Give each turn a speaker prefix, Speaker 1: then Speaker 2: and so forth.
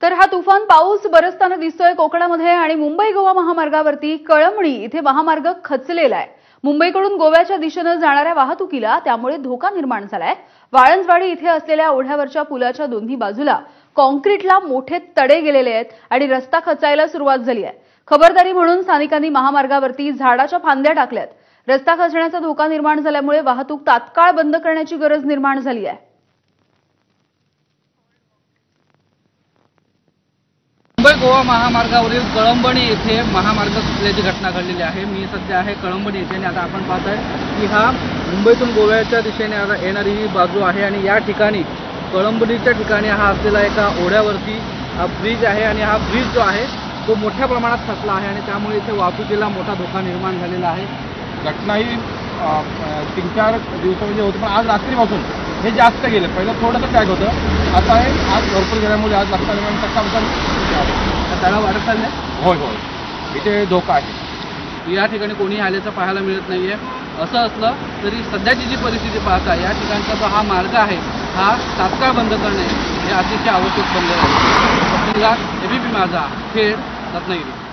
Speaker 1: तर हा तुफान पाऊस बरसताना दिसतोय कोकणामध्ये आणि मुंबई गोवा महामार्गावरती कळमणी इथे महामार्ग खचलेला आहे। मुंबईकडून गोव्याच्या दिशेने जाणाऱ्या वाहतुकीला त्यामुळे धोका निर्माण झालाय। वाळंजवाडी इथे असलेल्या ओढ्यावरच्या पुलाच्या दोन्ही बाजूला कॉन्क्रीटला मोठे तडे गेलेले आहेत आणि रस्ता खचायला सुरुवात झाली आहे। खबरदारी म्हणून स्थानिकांनी महामार्गावरती झाडाच्या फांद्या टाकल्यात। रस्ता खचण्याचा धोका निर्माण झाल्यामुळे वाहतूक तात्काळ बंद करण्याची गरज निर्माण झाली आहे।
Speaker 2: मुंबई गोवा महामार्गावरील कळंबणी येथे महामार्ग खचल्याची घटना घडलेली आहे। मी सध्या आहे कळंबणी येथे आणि आता आपण पाहतोय की हा मुंबईतून गोव्याच्या दिशेने आता येणारी ही बाजू आहे आणि या ठिकाणी कळंबणीच्या ठिकाणी हा असलेला एका ओढ्यावरती हा ब्रिज आहे आणि हा ब्रिज जो आहे तो मोठ्या प्रमाणात खचला आहे आणि त्यामुळे इथे वाहतुकीला मोठा धोका निर्माण झालेला आहे।
Speaker 3: घटना ही 3-4 दिवसामध्ये होती, पण आज रात्रीपासून हे जास्त गेले। पहिलं थोडंसं पॅक होतं, आता हे आज भरपूर गेल्यामुळे आज रस्ता निर्माण
Speaker 2: तळा वाढत चाललाय।
Speaker 3: होय होय, इथे धोका आहे।
Speaker 2: या ठिकाणी कोणी आल्याचं पाहायला मिळत नाहीये। असं असलं तरी सध्याची जी परिस्थिती पाहता या ठिकाणचा जो हा मार्ग आहे हा तात्काळ बंद करणे हे अतिशय आवश्यक बनले आहे। एबीपी माझा, खेड, रत्नागिरी।